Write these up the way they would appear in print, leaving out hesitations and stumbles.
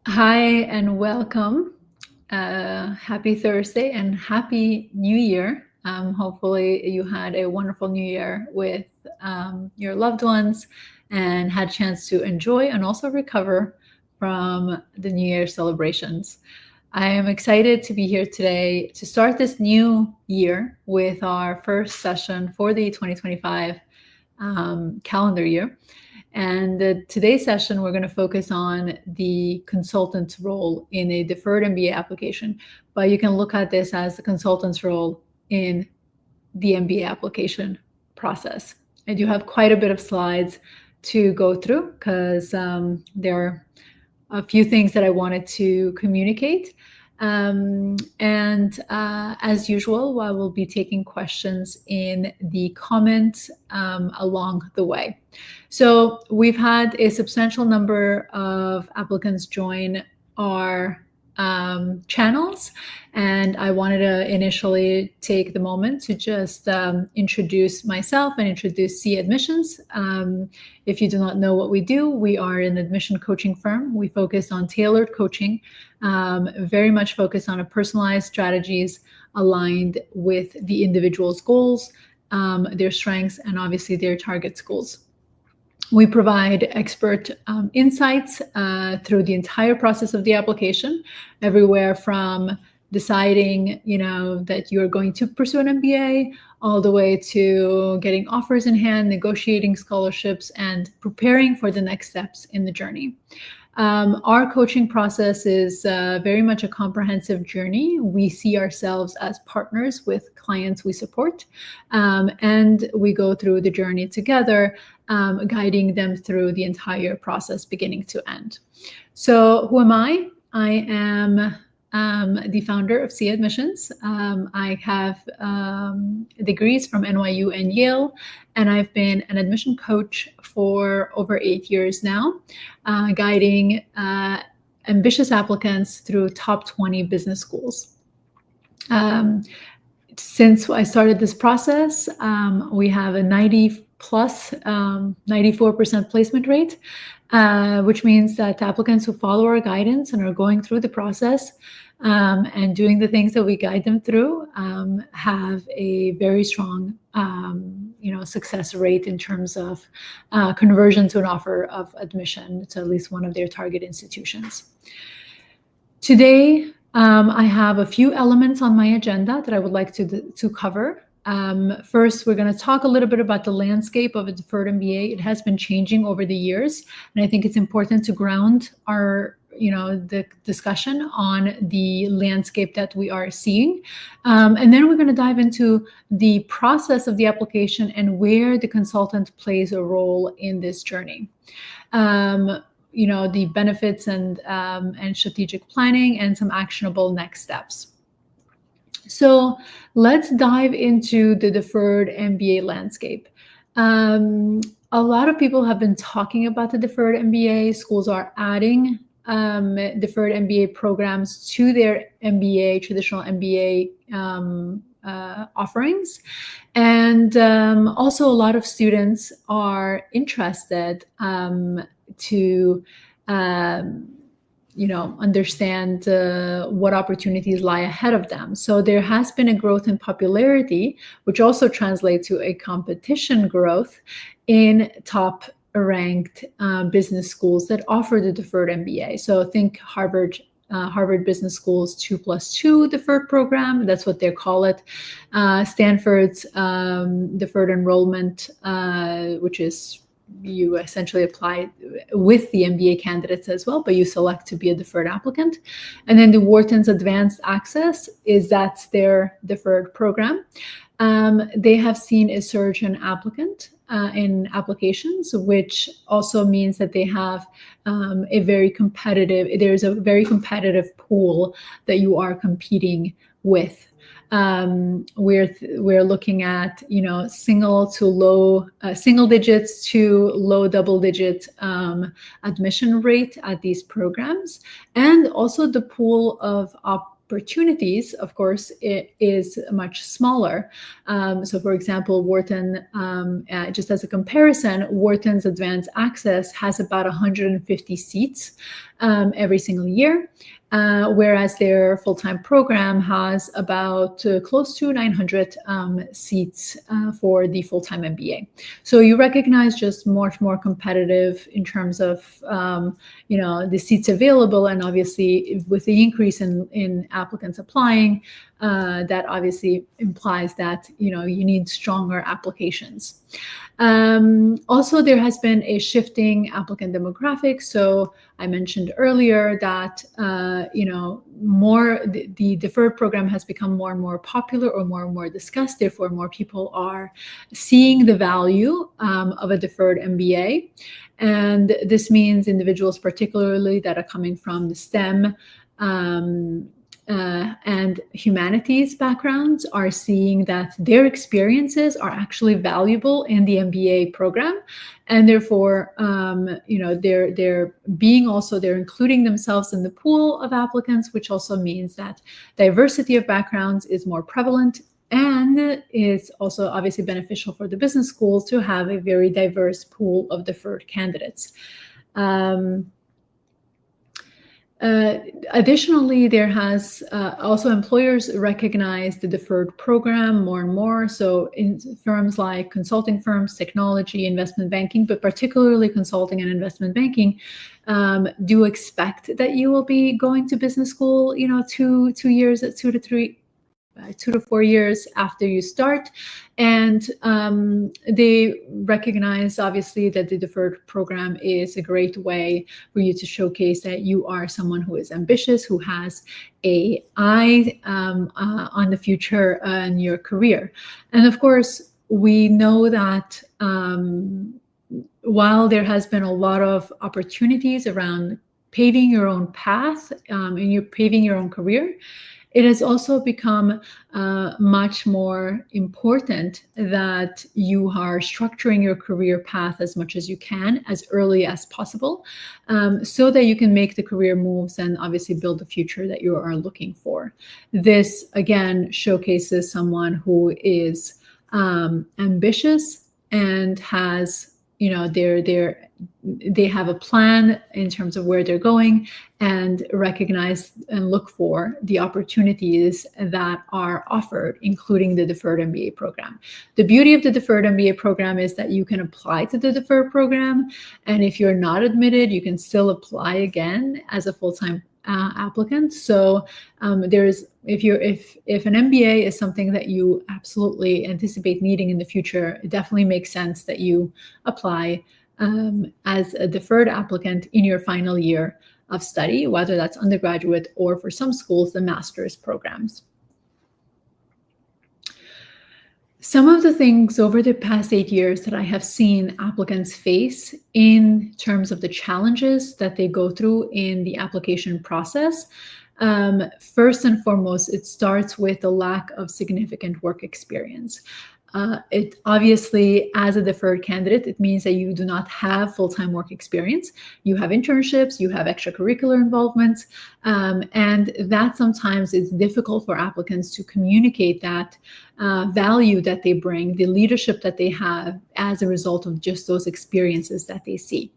Hi and welcome. Happy Thursday and Happy New Year. Hopefully, you had a wonderful New Year with your loved ones and had a chance to enjoy and also recover from the New Year celebrations. I am excited to be here today to start this new year with our first session for the 2025 calendar year. And today's session, we're going to focus on the consultant role in a deferred MBA application. But you can look at this as the consultant's role in the MBA application process. I do have quite a bit of slides to go through because there are a few things that I wanted to communicate. As usual, I will be taking questions in the comments along the way. So we've had a substantial number of applicants join our channels, and I wanted to initially take the moment to just introduce myself and introduce C Admissions. If you do not know what we do, we are an admission coaching firm. We focus on tailored coaching, very much focused on a personalized strategies aligned with the individual's goals, their strengths, and obviously their target schools. We provide expert insights through the entire process of the application, everywhere from deciding, that you're going to pursue an MBA, all the way to getting offers in hand, negotiating scholarships, and preparing for the next steps in the journey. Our coaching process is very much a comprehensive journey. We see ourselves as partners with clients we support, and we go through the journey together, guiding them through the entire process, beginning to end. So who am I? I am the founder of C Admissions. I have degrees from NYU and Yale, and I've been an admission coach for over 8 years now, guiding ambitious applicants through top 20 business schools. Since I started this process, we have a 94% placement rate, which means that applicants who follow our guidance and are going through the process and doing the things that we guide them through have a very strong success rate in terms of conversion to an offer of admission to at least one of their target institutions. Today, I have a few elements on my agenda that I would like to cover. First, we're going to talk a little bit about the landscape of a deferred MBA. It has been changing over the years, and I think it's important to ground our the discussion on the landscape that we are seeing. And then we're going to dive into the process of the application and where the consultant plays a role in this journey. The benefits and strategic planning and some actionable next steps. So let's dive into the deferred MBA landscape. A lot of people have been talking about the deferred MBA. Schools are adding deferred MBA programs to their traditional MBA offerings. And also a lot of students are interested to understand what opportunities lie ahead of them. So there has been a growth in popularity, which also translates to a competition growth in top ranked business schools that offer the deferred MBA. So think Harvard Business School's 2+2 deferred program. That's what they call it. Stanford's deferred enrollment, which is you essentially apply with the MBA candidates as well, but you select to be a deferred applicant. And then the Wharton's Advanced Access that's their deferred program. They have seen a surge in applications, which also means that they have there's a very competitive pool that you are competing with. We're looking at single digits to low double digit admission rate at these programs, and also the pool of opportunities, of course, it is much smaller. So for example, Wharton, just as a comparison, Wharton's Advanced Access has about 150 seats every single year. Whereas their full-time program has about close to 900 seats for the full-time MBA. So you recognize just much more competitive in terms of the seats available, and obviously with the increase in applicants applying, that obviously implies that you need stronger applications. Also, there has been a shifting applicant demographic. So I mentioned earlier that the deferred program has become more and more popular or more and more discussed. Therefore, more people are seeing the value of a deferred MBA. And this means individuals particularly that are coming from the STEM and humanities backgrounds are seeing that their experiences are actually valuable in the MBA program, and therefore, they're including themselves in the pool of applicants, which also means that diversity of backgrounds is more prevalent, and it's also obviously beneficial for the business schools to have a very diverse pool of deferred candidates. Additionally, there has also employers recognize the deferred program more and more. So in firms like consulting firms, technology, investment banking, but particularly consulting and investment banking, do expect that you will be going to business school, 2 years, 2 to 4 years after you start. And they recognize, obviously, that the deferred program is a great way for you to showcase that you are someone who is ambitious, who has an eye on the future and your career. And of course, we know that while there has been a lot of opportunities around paving your own path and you're paving your own career, it has also become much more important that you are structuring your career path as much as you can, as early as possible, so that you can make the career moves and obviously build the future that you are looking for. This, again, showcases someone who is ambitious and has, they have a plan in terms of where they're going, and recognize and look for the opportunities that are offered, including the deferred MBA program. The beauty of the deferred MBA program is that you can apply to the deferred program, and if you're not admitted, you can still apply again as a full-time applicant. So if an MBA is something that you absolutely anticipate needing in the future, it definitely makes sense that you apply as a deferred applicant in your final year of study, whether that's undergraduate or, for some schools, the master's programs. Some of the things over the past 8 years that I have seen applicants face in terms of the challenges that they go through in the application process, first and foremost, it starts with the lack of significant work experience. It obviously, as a deferred candidate, it means that you do not have full-time work experience. You have internships, you have extracurricular involvements, and that sometimes is difficult for applicants to communicate that value that they bring, the leadership that they have as a result of just those experiences that they see.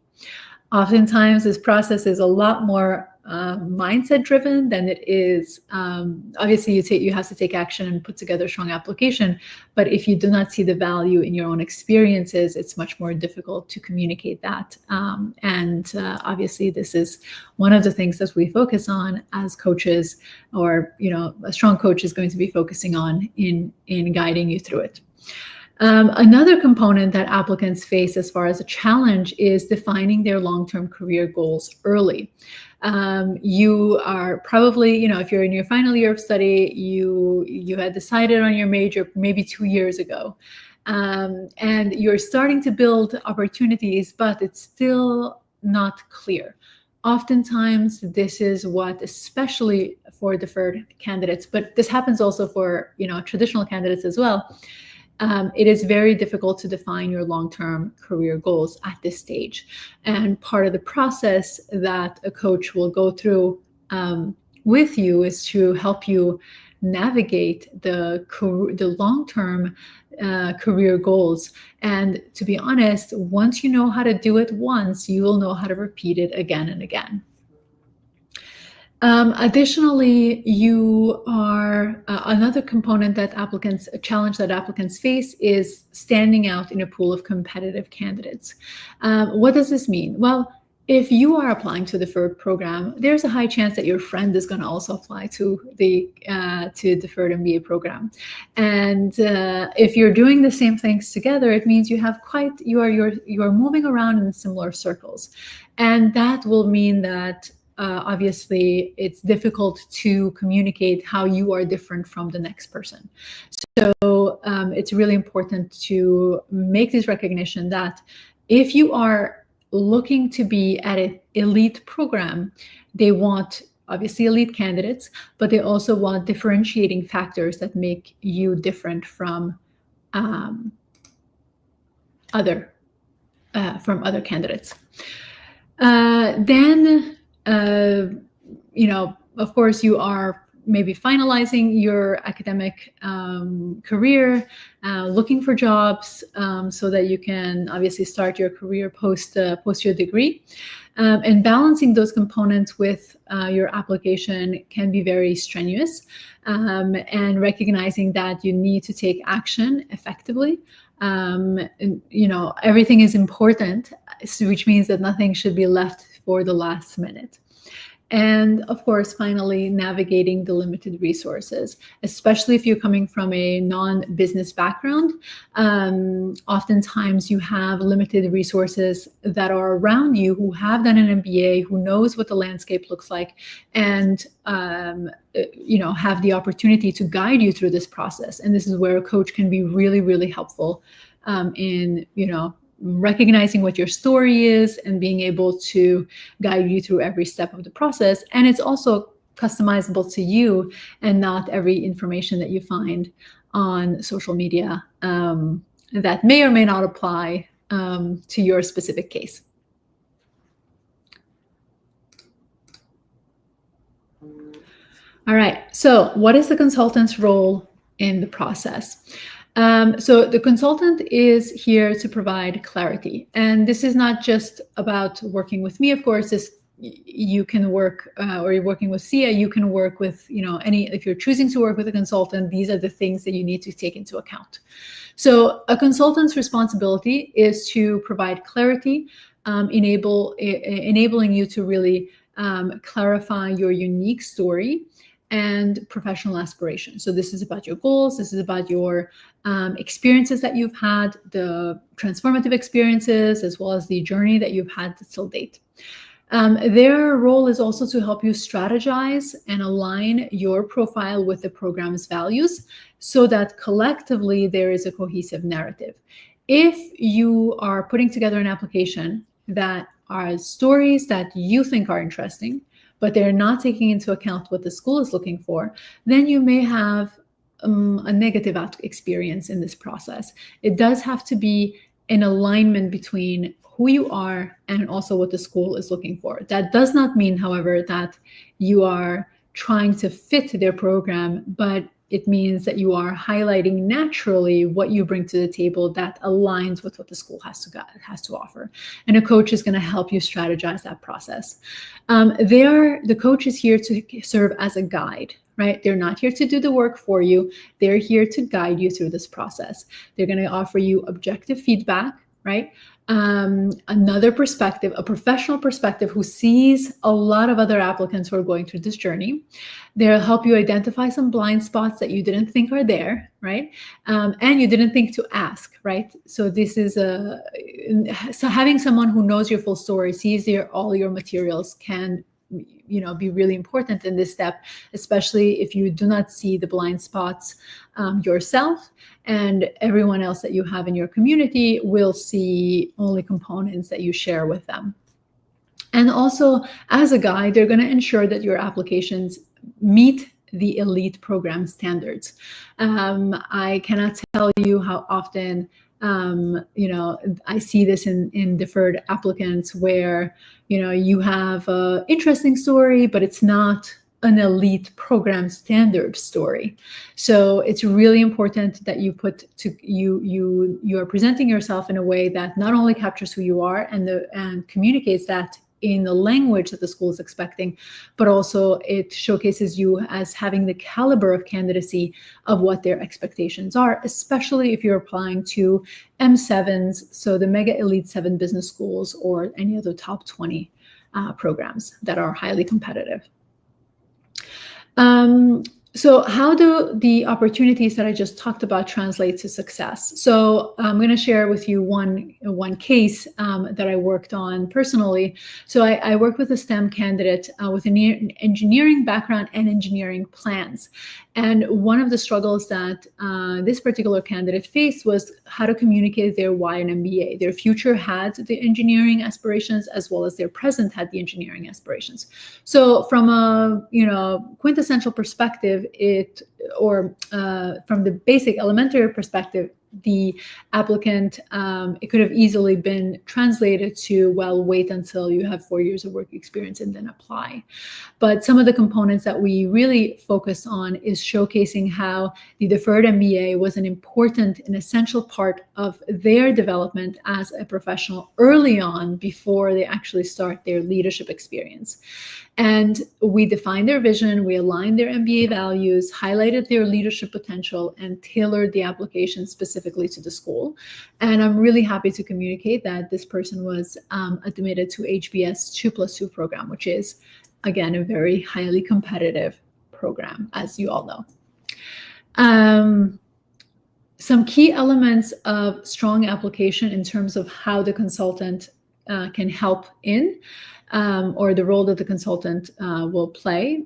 Oftentimes, this process is a lot more mindset driven than it is. Obviously, you have to take action and put together a strong application. But if you do not see the value in your own experiences, it's much more difficult to communicate that. Obviously, this is one of the things that we focus on as coaches, or a strong coach is going to be focusing on in guiding you through it. Another component that applicants face as far as a challenge is defining their long-term career goals early. You are probably, if you're in your final year of study, you had decided on your major maybe 2 years ago, and you're starting to build opportunities, but it's still not clear. Oftentimes, this is what, especially for deferred candidates, but this happens also for traditional candidates as well. It is very difficult to define your long-term career goals at this stage. And part of the process that a coach will go through with you is to help you navigate the long-term career goals. And to be honest, once you know how to do it once, you will know how to repeat it again and again. Additionally, you are another component that a challenge that applicants face is standing out in a pool of competitive candidates. What does this mean? Well, if you are applying to the Deferred program, there's a high chance that your friend is going to also apply to the Deferred MBA program. And if you're doing the same things together, it means you are moving around in similar circles, and that will mean that obviously it's difficult to communicate how you are different from the next person. So it's really important to make this recognition that if you are looking to be at an elite program, they want obviously elite candidates, but they also want differentiating factors that make you different from other candidates. Then of course, you are maybe finalizing your academic career, looking for jobs so that you can obviously start your career post your degree. And balancing those components with your application can be very strenuous, and recognizing that you need to take action effectively. Everything is important, which means that nothing should be left for the last minute. And of course, finally, navigating the limited resources, especially if you're coming from a non-business background. Oftentimes you have limited resources that are around you who have done an MBA, who knows what the landscape looks like, and have the opportunity to guide you through this process. And this is where a coach can be really, really helpful in recognizing what your story is and being able to guide you through every step of the process. And it's also customizable to you, and not every information that you find on social media that may or may not apply to your specific case. All right, so what is the consultant's role in the process? So the consultant is here to provide clarity. And this is not just about working with me, of course. You can work, or you're working with Sia, you can work with, if you're choosing to work with a consultant, these are the things that you need to take into account. So a consultant's responsibility is to provide clarity, enabling you to really clarify your unique story and professional aspirations. So this is about your goals. This is about your experiences that you've had, the transformative experiences, as well as the journey that you've had till date. Their role is also to help you strategize and align your profile with the program's values so that collectively there is a cohesive narrative. If you are putting together an application that are stories that you think are interesting, but they're not taking into account what the school is looking for, then you may have a negative experience in this process. It does have to be an alignment between who you are and also what the school is looking for. That does not mean, however, that you are trying to fit their program, but it means that you are highlighting naturally what you bring to the table that aligns with what the school has to offer. And a coach is going to help you strategize that process. The coach is here to serve as a guide, right? They're not here to do the work for you. They're here to guide you through this process. They're going to offer you objective feedback, right? Another perspective, a professional perspective who sees a lot of other applicants who are going through this journey. They'll help you identify some blind spots that you didn't think are there, right? And you didn't think to ask, right? So this is so having someone who knows your full story, sees all your materials can be really important in this step, especially if you do not see the blind spots yourself, and everyone else that you have in your community will see only components that you share with them. And also, as a guide, they're going to ensure that your applications meet the elite program standards. I cannot tell you how often I see this in deferred applicants where, you have an interesting story, but it's not an elite program standard story. So it's really important that you are presenting yourself in a way that not only captures who you are and communicates that in the language that the school is expecting, but also it showcases you as having the caliber of candidacy of what their expectations are, especially if you're applying to M7s, so the mega elite 7 business schools, or any other top 20 programs that are highly competitive. So how do the opportunities that I just talked about translate to success? So I'm going to share with you one case that I worked on personally. So I worked with a STEM candidate with an engineering background and engineering plans. And one of the struggles that this particular candidate faced was how to communicate their why in MBA. Their future had the engineering aspirations, as well as their present had the engineering aspirations. So from a quintessential perspective, from the basic elementary perspective, the applicant, it could have easily been translated to, well, wait until you have 4 years of work experience and then apply. But some of the components that we really focus on is showcasing how the Deferred MBA was an important and essential part of their development as a professional early on, before they actually start their leadership experience. And we defined their vision, we aligned their MBA values, highlighted their leadership potential, and tailored the application specifically to the school. And I'm really happy to communicate that this person was admitted to HBS 2+2 program, which is, again, a very highly competitive program, as you all know. Some key elements of strong application in terms of how the consultant can help in, or the role that the consultant will play.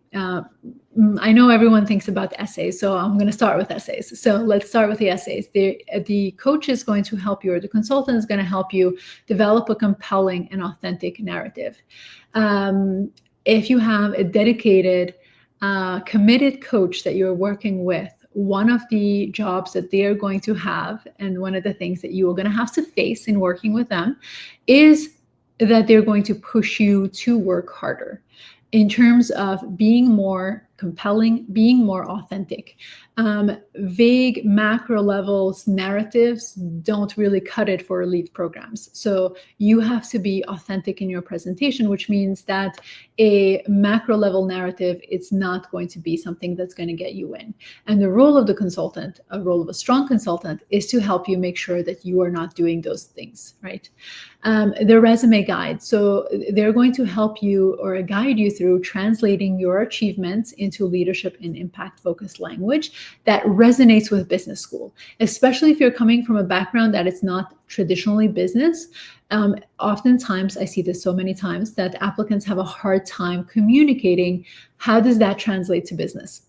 I know everyone thinks about essays, so I'm going to start with essays. So let's start with the essays. The coach is going to help you, or the consultant is going to help you develop a compelling and authentic narrative. If you have a dedicated, committed coach that you're working with, one of the jobs that they are going to have, and one of the things that you are going to have to face in working with them, is that they're going to push you to work harder in terms of being more compelling, being more authentic. Vague macro levels narratives don't really cut it for elite programs. So you have to be authentic in your presentation, which means that a macro level narrative is not going to be something that's going to get you in. And the role of the consultant, a role of a strong consultant, is to help you make sure that you are not doing those things, right? The resume guide. So they're going to help you or guide you through translating your achievements into leadership and impact focused language that resonates with business school, especially if you're coming from a background that it's not traditionally business. Oftentimes, I see this so many times, that applicants have a hard time communicating how does that translate to business.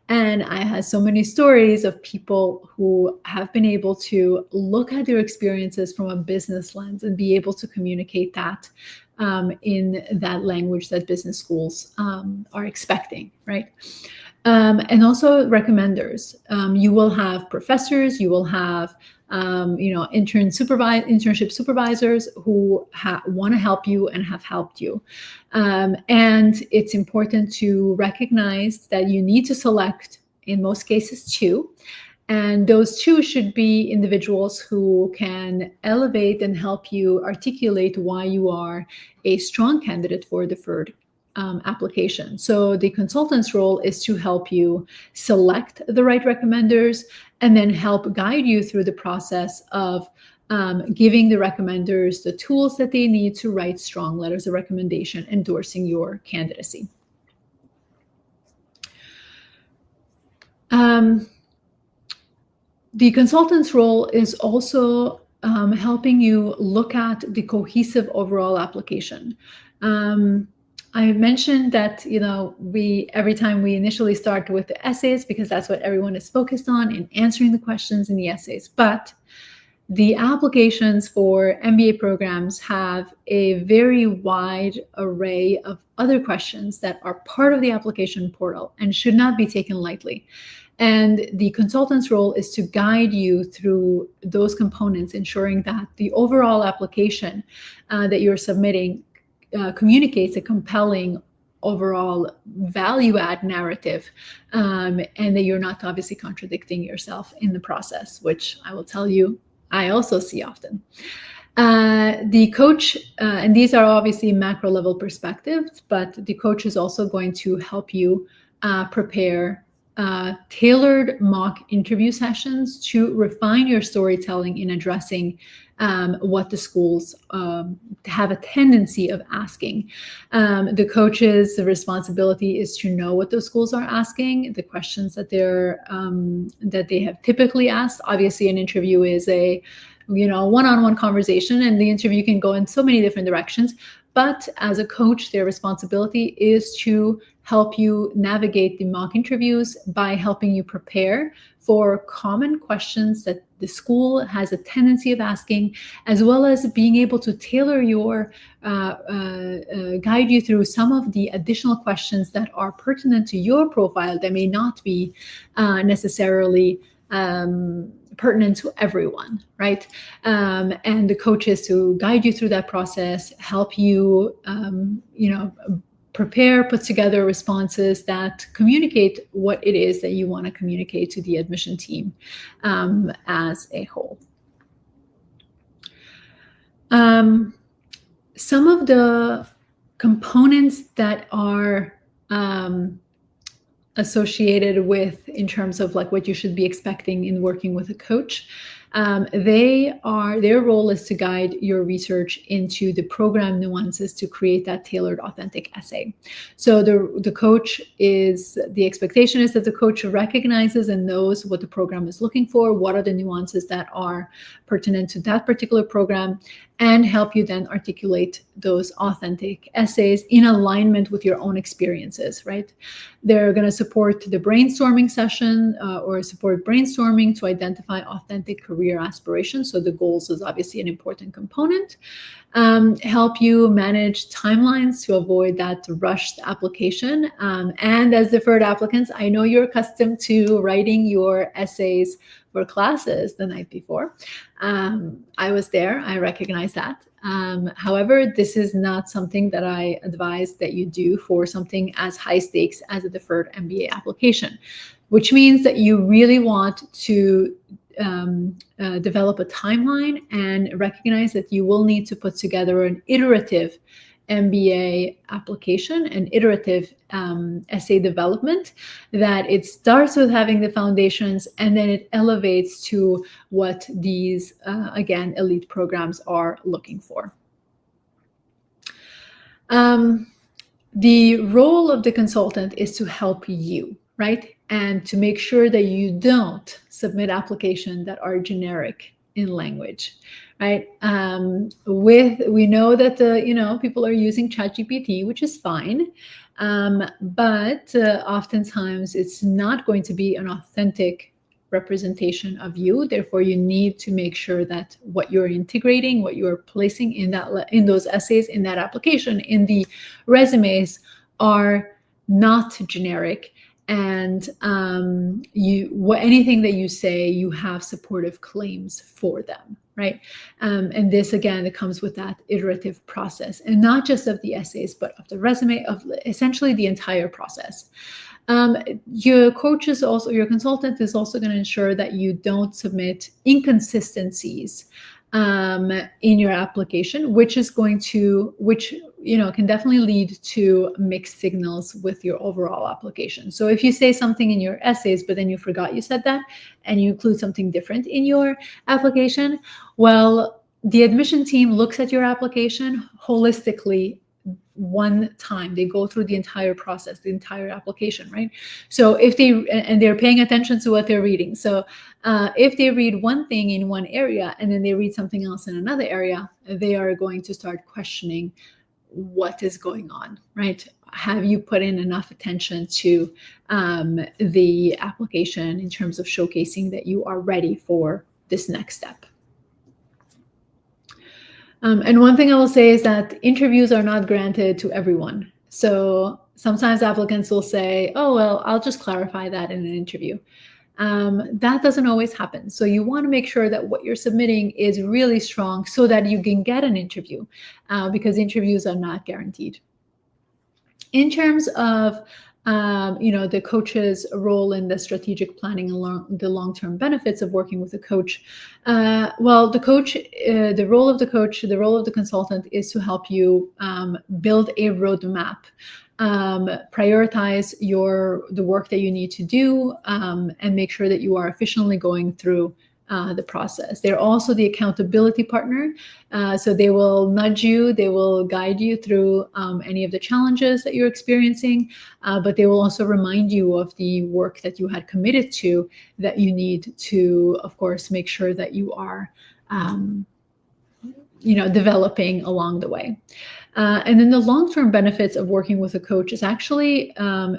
And I have so many stories of people who have been able to look at their experiences from a business lens and be able to communicate that in that language that business schools are expecting, right? And also recommenders. You will have professors, you will have internship supervisors who want to help you and have helped you. And it's important to recognize that you need to select, in most cases, 2. And those 2 should be individuals who can elevate and help you articulate why you are a strong candidate for deferred application. So the consultant's role is to help you select the right recommenders and then help guide you through the process of giving the recommenders the tools that they need to write strong letters of recommendation endorsing your candidacy. The consultant's role is also helping you look at the cohesive overall application. I mentioned that, every time we initially start with the essays, because that's what everyone is focused on in answering the questions in the essays. But the applications for MBA programs have a very wide array of other questions that are part of the application portal and should not be taken lightly. And the consultant's role is to guide you through those components, ensuring that the overall application that you're submitting communicates a compelling overall value add narrative, and that you're not obviously contradicting yourself in the process, which I will tell you I also see often. The coach, and these are obviously macro level perspectives, but the coach is also going to help you prepare tailored mock interview sessions to refine your storytelling in addressing what the schools have a tendency of asking. The coach's responsibility is to know what those schools are asking, the questions that they have typically asked. Obviously, an interview is a one-on-one conversation, and the interview can go in so many different directions. But as a coach, their responsibility is to help you navigate the mock interviews by helping you prepare for common questions that the school has a tendency of asking, as well as being able to tailor your guide you through some of the additional questions that are pertinent to your profile that may not be necessarily pertinent to everyone, right? And the coach is to guide you through that process, help you, prepare, put together responses that communicate what it is that you want to communicate to the admission team as a whole. Some of the components that are associated with, in terms of like what you should be expecting in working with a coach, their role is to guide your research into the program nuances to create that tailored, authentic essay. So the expectation is that the coach recognizes and knows what the program is looking for, what are the nuances that are pertinent to that particular program, and help you then articulate those authentic essays in alignment with your own experiences, right? They're going to support the brainstorming session or support brainstorming to identify authentic career aspirations. So the goals is obviously an important component. Help you manage timelines to avoid that rushed application. And as deferred applicants, I know you're accustomed to writing your essays for classes the night before. I was there, I recognize that. However, this is not something that I advise that you do for something as high stakes as a deferred MBA application, which means that you really want to develop a timeline and recognize that you will need to put together an iterative MBA application, an iterative essay development, that it starts with having the foundations and then it elevates to what these, again, elite programs are looking for. The role of the consultant is to help you, right? And to make sure that you don't submit applications that are generic in language, right? We know that people are using ChatGPT, which is fine, but oftentimes it's not going to be an authentic representation of you. Therefore, you need to make sure that what you're integrating, what you're placing in those essays, in that application, in the resumes, are not generic. And anything that you say, you have supportive claims for them, right? And this, again, it comes with that iterative process, and not just of the essays, but of the resume, of essentially the entire process. Your consultant is also going to ensure that you don't submit inconsistencies in your application, which can definitely lead to mixed signals with your overall application. So if you say something in your essays, but then you forgot you said that, and you include something different in your application, well, the admission team looks at your application holistically one time. They go through the entire process, the entire application, right? So they're paying attention to what they're reading. So if they read one thing in one area and then they read something else in another area, they are going to start questioning what is going on, right? Have you put in enough attention to the application in terms of showcasing that you are ready for this next step? And one thing I will say is that interviews are not granted to everyone. So sometimes applicants will say, oh, well, I'll just clarify that in an interview. That doesn't always happen. So you want to make sure that what you're submitting is really strong so that you can get an interview, because interviews are not guaranteed. In terms of the coach's role in the strategic planning and the long-term benefits of working with a coach. Well, the role of the consultant is to help you build a roadmap, prioritize the work that you need to do, and make sure that you are efficiently going through the process. They're also the accountability partner. So they will nudge you, they will guide you through any of the challenges that you're experiencing, but they will also remind you of the work that you had committed to, that you need to, of course, make sure that you are developing along the way. And then the long-term benefits of working with a coach is actually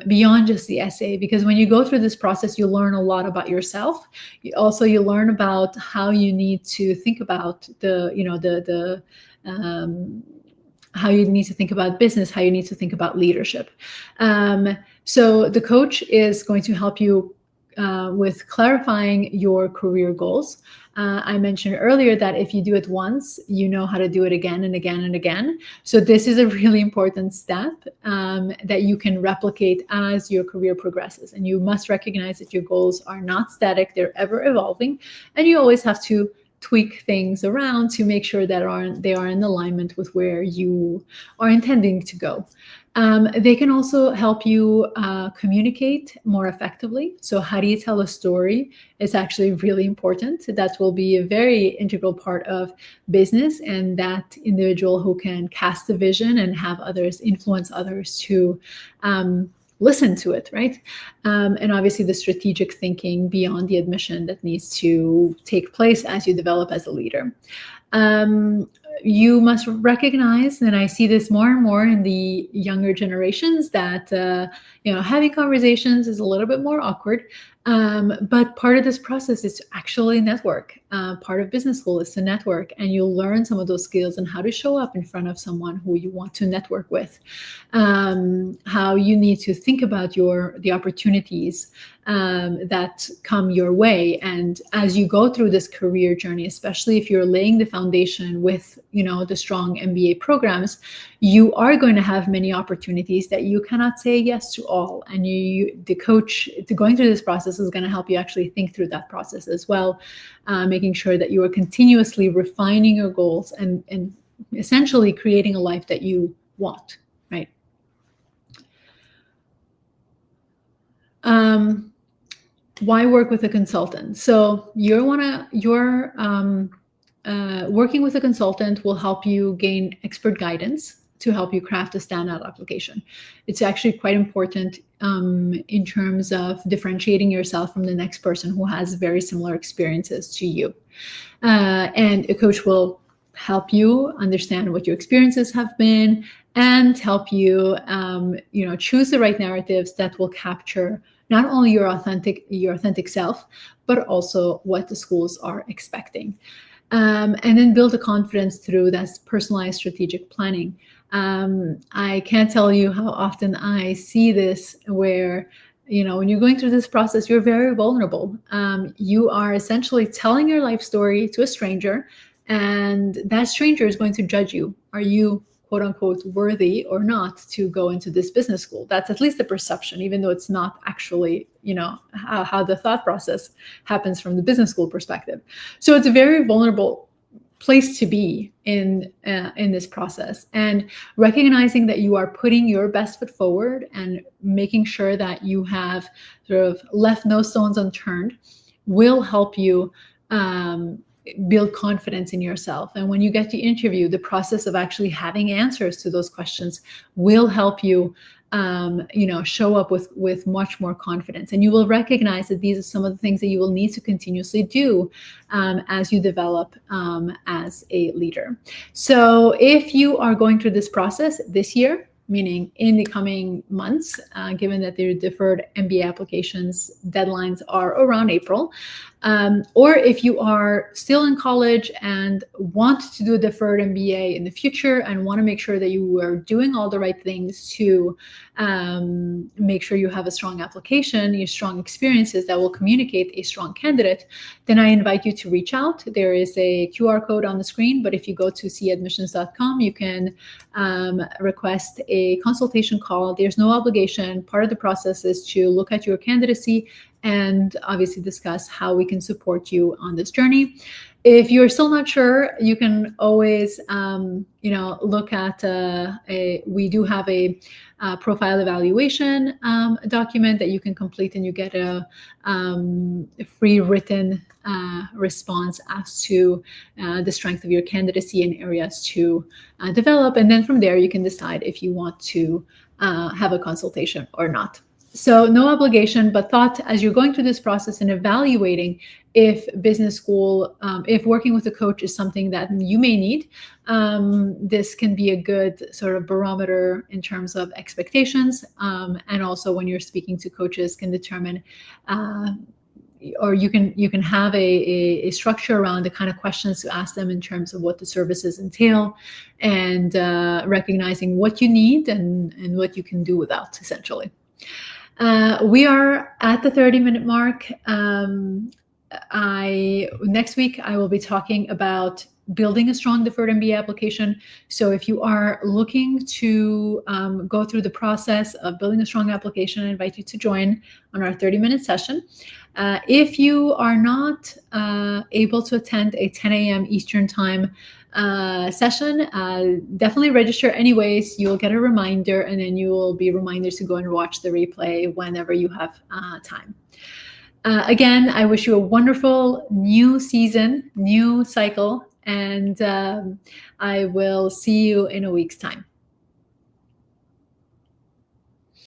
beyond just the essay, because when you go through this process, you learn a lot about yourself. You learn about how you need to think about how you need to think about business, how you need to think about leadership. So the coach is going to help you with clarifying your career goals. I mentioned earlier that if you do it once, you know how to do it again and again and again. So this is a really important step that you can replicate as your career progresses. And you must recognize that your goals are not static, they're ever evolving. And you always have to tweak things around to make sure that they are in alignment with where you are intending to go. They can also help you communicate more effectively. So how do you tell a story is actually really important. That will be a very integral part of business, and that individual who can cast a vision and have others influence others to listen to it, right? And obviously the strategic thinking beyond the admission that needs to take place as you develop as a leader. You must recognize, and I see this more and more in the younger generations, that having conversations is a little bit more awkward. But part of this process is to actually network. Part of business school is to network, and you'll learn some of those skills and how to show up in front of someone who you want to network with, how you need to think about the opportunities that come your way. And as you go through this career journey, especially if you're laying the foundation with the strong MBA programs, you are going to have many opportunities that you cannot say yes to all. And the coach going through this process is going to help you actually think through that process as well, making sure that you are continuously refining your goals and essentially creating a life that you want, right? Why work with a consultant? So working with a consultant will help you gain expert guidance to help you craft a standout application. It's actually quite important in terms of differentiating yourself from the next person who has very similar experiences to you. And a coach will help you understand what your experiences have been and help you, choose the right narratives that will capture not only your authentic self, but also what the schools are expecting. And then build a confidence through that personalized strategic planning. I can't tell you how often I see this where, when you're going through this process, you're very vulnerable. You are essentially telling your life story to a stranger, and that stranger is going to judge you. Are you, quote unquote, worthy or not to go into this business school? That's at least the perception, even though it's not actually, how the thought process happens from the business school perspective. So it's a very vulnerable place to be in this process, and recognizing that you are putting your best foot forward and making sure that you have sort of left no stones unturned will help you build confidence in yourself. And when you get to interview, the process of actually having answers to those questions will help you show up with much more confidence. And you will recognize that these are some of the things that you will need to continuously do as you develop as a leader. So if you are going through this process this year, meaning in the coming months, given that the deferred MBA applications deadlines are around April, Or if you are still in college and want to do a deferred MBA in the future and want to make sure that you are doing all the right things to make sure you have a strong application, your strong experiences that will communicate a strong candidate, then I invite you to reach out. There is a QR code on the screen, but if you go to cadmissions.com, you can request a consultation call. There's no obligation. Part of the process is to look at your candidacy and obviously discuss how we can support you on this journey. If you're still not sure, you can always, look at we do have a profile evaluation document that you can complete, and you get a free written response as to the strength of your candidacy and areas to develop. And then from there, you can decide if you want to have a consultation or not. So no obligation, but thought as you're going through this process and evaluating if business school, if working with a coach is something that you may need, this can be a good sort of barometer in terms of expectations. And also when you're speaking to coaches can determine, or you can have a structure around the kind of questions to ask them in terms of what the services entail, and recognizing what you need and what you can do without, essentially. We are at the 30-minute mark. Next week, I will be talking about building a strong deferred MBA application. So if you are looking to go through the process of building a strong application, I invite you to join on our 30-minute session. If you are not able to attend a 10 a.m. Eastern time session, definitely register anyways. You'll get a reminder, and then you will be reminded to go and watch the replay whenever you have time. Again, I wish you a wonderful new season, new cycle, and I will see you in a week's time.